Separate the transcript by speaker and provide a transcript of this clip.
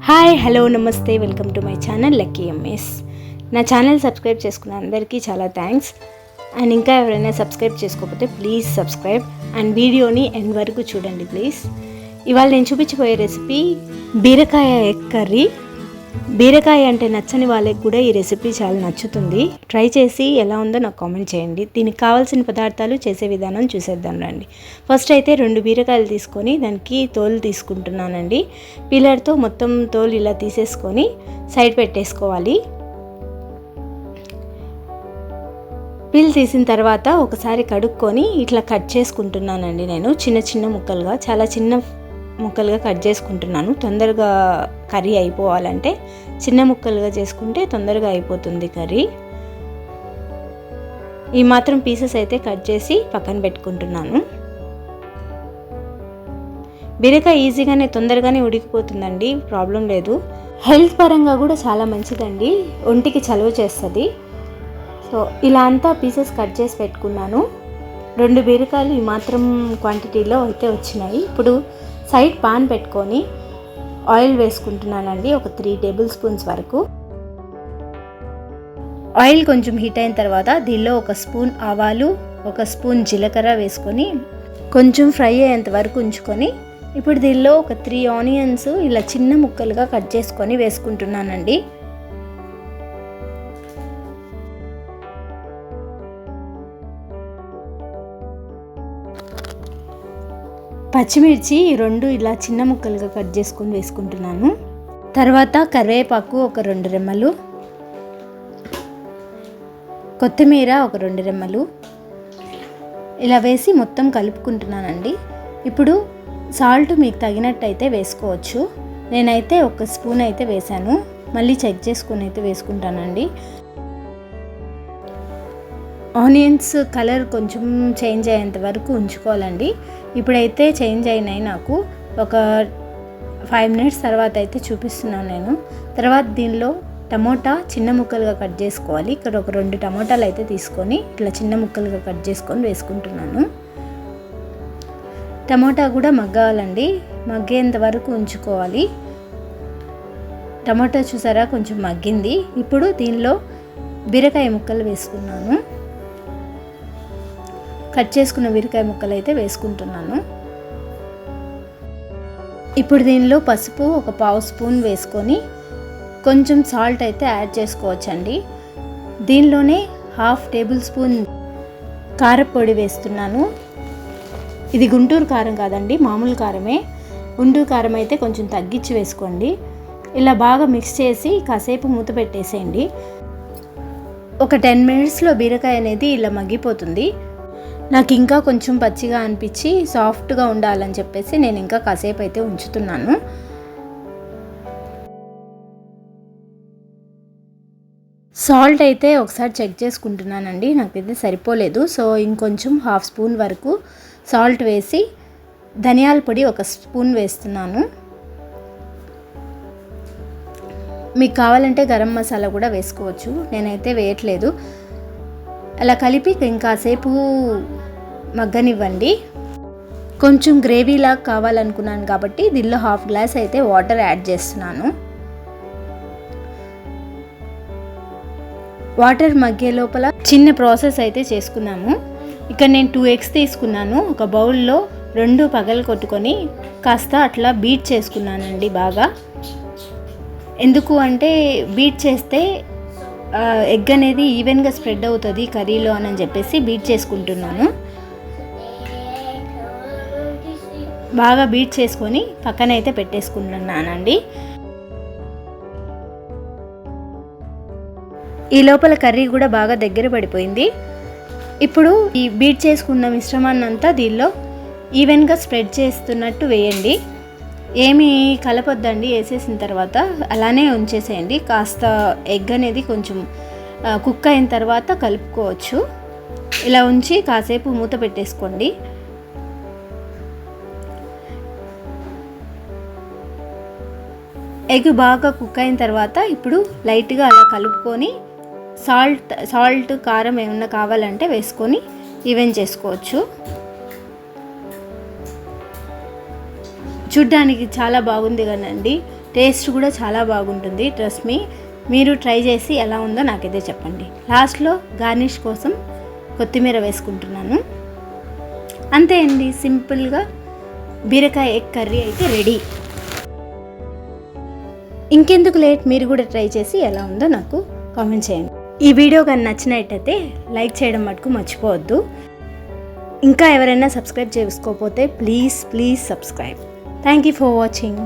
Speaker 1: Hi hello నమస్తే welcome to my channel lucky MS. నా channel subscribe చేసుకున్న అందరికీ చాలా థ్యాంక్స్. అండ్ ఇంకా ఎవరైనా సబ్స్క్రైబ్ చేసుకోకపోతే ప్లీజ్ సబ్స్క్రైబ్ అండ్ వీడియోని ఎండ్ వరకు చూడండి ప్లీజ్. ఇవాళ నేను చూపించబోయే రెసిపీ బీరకాయ ఎగ్ కర్రీ. బీరకాయ అంటే నచ్చని వాళ్ళకి కూడా ఈ రెసిపీ చాలా నచ్చుతుంది. ట్రై చేసి ఎలా ఉందో నాకు కామెంట్ చేయండి. దీనికి కావాల్సిన పదార్థాలు చేసే విధానం చూసేద్దాం రండి. ఫస్ట్ అయితే 2 బీరకాయలు తీసుకొని దానికి తోలు తీసుకుంటున్నానండి. పీలర్తో మొత్తం తోలు ఇలా తీసేసుకొని సైడ్ పెట్టేసుకోవాలి. పీల్ తీసిన తర్వాత ఒకసారి కడుక్కొని ఇట్లా కట్ చేసుకుంటున్నానండి. నేను చిన్న చిన్న ముక్కలుగా, చాలా చిన్న ముక్కలుగా కట్ చేసుకుంటున్నాను. తొందరగా కర్రీ అయిపోవాలంటే చిన్న ముక్కలుగా చేసుకుంటే తొందరగా అయిపోతుంది కర్రీ. ఈ మాత్రం పీసెస్ అయితే కట్ చేసి పక్కన పెట్టుకుంటున్నాను. బీరకాయ ఈజీగానే తొందరగానే ఉడికిపోతుందండి, ప్రాబ్లం లేదు. హెల్త్ పరంగా కూడా చాలా మంచిదండి, ఒంటికి చలువ చేస్తుంది. సో ఇలా అంతా పీసెస్ కట్ చేసి పెట్టుకున్నాను. 2 బీరకాయలు ఈ మాత్రం క్వాంటిటీలో అయితే వచ్చినాయి. ఇప్పుడు సైడ్ పాన్ పెట్టుకొని ఆయిల్ వేసుకుంటున్నానండి, ఒక 3 టేబుల్ స్పూన్స్ వరకు. ఆయిల్ కొంచెం హీట్ అయిన తర్వాత దీనిలో 1 స్పూన్ ఆవాలు, 1 స్పూన్ జీలకర్ర వేసుకొని కొంచెం ఫ్రై అయ్యేంత వరకు ఉంచుకొని ఇప్పుడు దీనిలో ఒక 3 ఆనియన్స్ ఇలా చిన్న ముక్కలుగా కట్ చేసుకొని వేసుకుంటున్నానండి. పచ్చిమిర్చి 2 ఇలా చిన్న ముక్కలుగా కట్ చేసుకొని వేసుకుంటున్నాను. తర్వాత కరివేపాకు ఒక 2 రెమ్మలు, కొత్తిమీర ఒక 2 రెమ్మలు ఇలా వేసి మొత్తం కలుపుకుంటున్నానండి. ఇప్పుడు సాల్ట్ మీకు తగినట్టయితే వేసుకోవచ్చు. నేనైతే 1 స్పూన్ అయితే వేసాను, మళ్ళీ చెక్ చేసుకొని అయితే వేసుకుంటానండి. ఆనియన్స్ కలర్ కొంచెం చేంజ్ అయ్యేంత వరకు ఉంచుకోవాలండి. ఇప్పుడైతే చేంజ్ అయినాయి, నాకు ఒక 5 మినిట్స్ తర్వాత అయితే చూపిస్తున్నాను నేను. తర్వాత దీనిలో టమోటా చిన్న ముక్కలుగా కట్ చేసుకోవాలి. ఇక్కడ ఒక 2 టమోటాలు అయితే తీసుకొని ఇట్లా చిన్న ముక్కలుగా కట్ చేసుకొని వేసుకుంటున్నాను. టమోటా కూడా మగ్గాలండి, మగ్గేంత వరకు ఉంచుకోవాలి. టమోటా చూసారా కొంచెం మగ్గింది. ఇప్పుడు దీనిలో బీరకాయ ముక్కలు వేసుకున్నాను. కట్ చేసుకున్న బీరకాయ ముక్కలు అయితే వేసుకుంటున్నాను. ఇప్పుడు దీనిలో పసుపు ఒక 1/2 స్పూన్ వేసుకొని కొంచెం సాల్ట్ అయితే యాడ్ చేసుకోవచ్చండి. దీనిలోనే 1/2 టేబుల్ స్పూన్ కారపొడి వేస్తున్నాను. ఇది గుంటూరు కారం కాదండి, మామూలు కారమే. గుంటూరు కారం అయితే కొంచెం తగ్గించి వేసుకోండి. ఇలా బాగా మిక్స్ చేసి కాసేపు మూత పెట్టేసేయండి. ఒక 10 మినిట్స్లో బీరకాయ అనేది ఇలా మగ్గిపోతుంది. నాకు ఇంకా కొంచెం పచ్చిగా అనిపించి సాఫ్ట్గా ఉండాలని చెప్పేసి నేను ఇంకా కాసేపు అయితే ఉంచుతున్నాను. సాల్ట్ అయితే ఒకసారి చెక్ చేసుకుంటున్నానండి, నాకైతే సరిపోలేదు. సో ఇంకొంచెం 1/2 స్పూన్ వరకు సాల్ట్ వేసి ధనియాల పొడి 1 స్పూన్ వేస్తున్నాను. మీకు కావాలంటే గరం మసాలా కూడా వేసుకోవచ్చు, నేనైతే వేయట్లేదు. అలా కలిపి ఇంకాసేపు మగ్గనివ్వండి. కొంచెం గ్రేవీలా కావాలనుకున్నాను కాబట్టి దీనిలో 1/2 గ్లాస్ అయితే వాటర్ యాడ్ చేస్తున్నాను. వాటర్ మగ్గే లోపల చిన్న ప్రాసెస్ అయితే చేసుకున్నాము. ఇక్కడ నేను 2 ఎగ్స్ తీసుకున్నాను. ఒక బౌల్లో 2 పగలు కొట్టుకొని కాస్త అట్లా బీట్ చేసుకున్నానండి బాగా. ఎందుకు అంటే బీట్ చేస్తే ఎగ్ అనేది ఈవెన్గా స్ప్రెడ్ అవుతుంది కర్రీలో అని చెప్పేసి బీట్ చేసుకుంటున్నాను. బాగా బీట్ చేసుకొని పక్కన అయితే పెట్టేసుకుంటున్నానండి. ఈ లోపల కర్రీ కూడా బాగా దగ్గర పడిపోయింది. ఇప్పుడు ఈ బీట్ చేసుకున్న మిశ్రమాన్ని అంతా దీనిలో ఈవెన్గా స్ప్రెడ్ చేస్తున్నట్టు వేయండి. ఏమీ కలపొద్దండి, వేసేసిన తర్వాత అలానే ఉంచేసేయండి. కాస్త ఎగ్ అనేది కొంచెం కుక్ అయిన తర్వాత కలుపుకోవచ్చు. ఇలా ఉంచి కాసేపు మూత పెట్టేసుకోండి. ఎగ్ బాగా కుక్ అయిన తర్వాత ఇప్పుడు లైట్గా అలా కలుపుకొని సాల్ట్ కారం ఏమన్నా కావాలంటే వేసుకొని ఈవెన్ చేసుకోవచ్చు. చూడ్డానికి చాలా బాగుంది కదండి. టేస్ట్ కూడా చాలా బాగుంటుంది. ట్రస్ట్ మీ, మీరు ట్రై చేసి ఎలా ఉందో నాకైతే చెప్పండి. లాస్ట్లో గార్నిష్ కోసం కొత్తిమీర వేసుకుంటున్నాను. అంతే అండి, సింపుల్గా బీరకాయ ఎగ్ కర్రీ అయితే రెడీ. ఇంకెందుకు లేట్, మీరు కూడా ట్రై చేసి ఎలా ఉందో నాకు కామెంట్ చేయండి. ఈ వీడియో కానీ నచ్చినట్టయితే లైక్ చేయడం మటుకు మర్చిపోవద్దు. ఇంకా ఎవరైనా సబ్స్క్రైబ్ చేసుకోకపోతే please subscribe. Thank you for watching.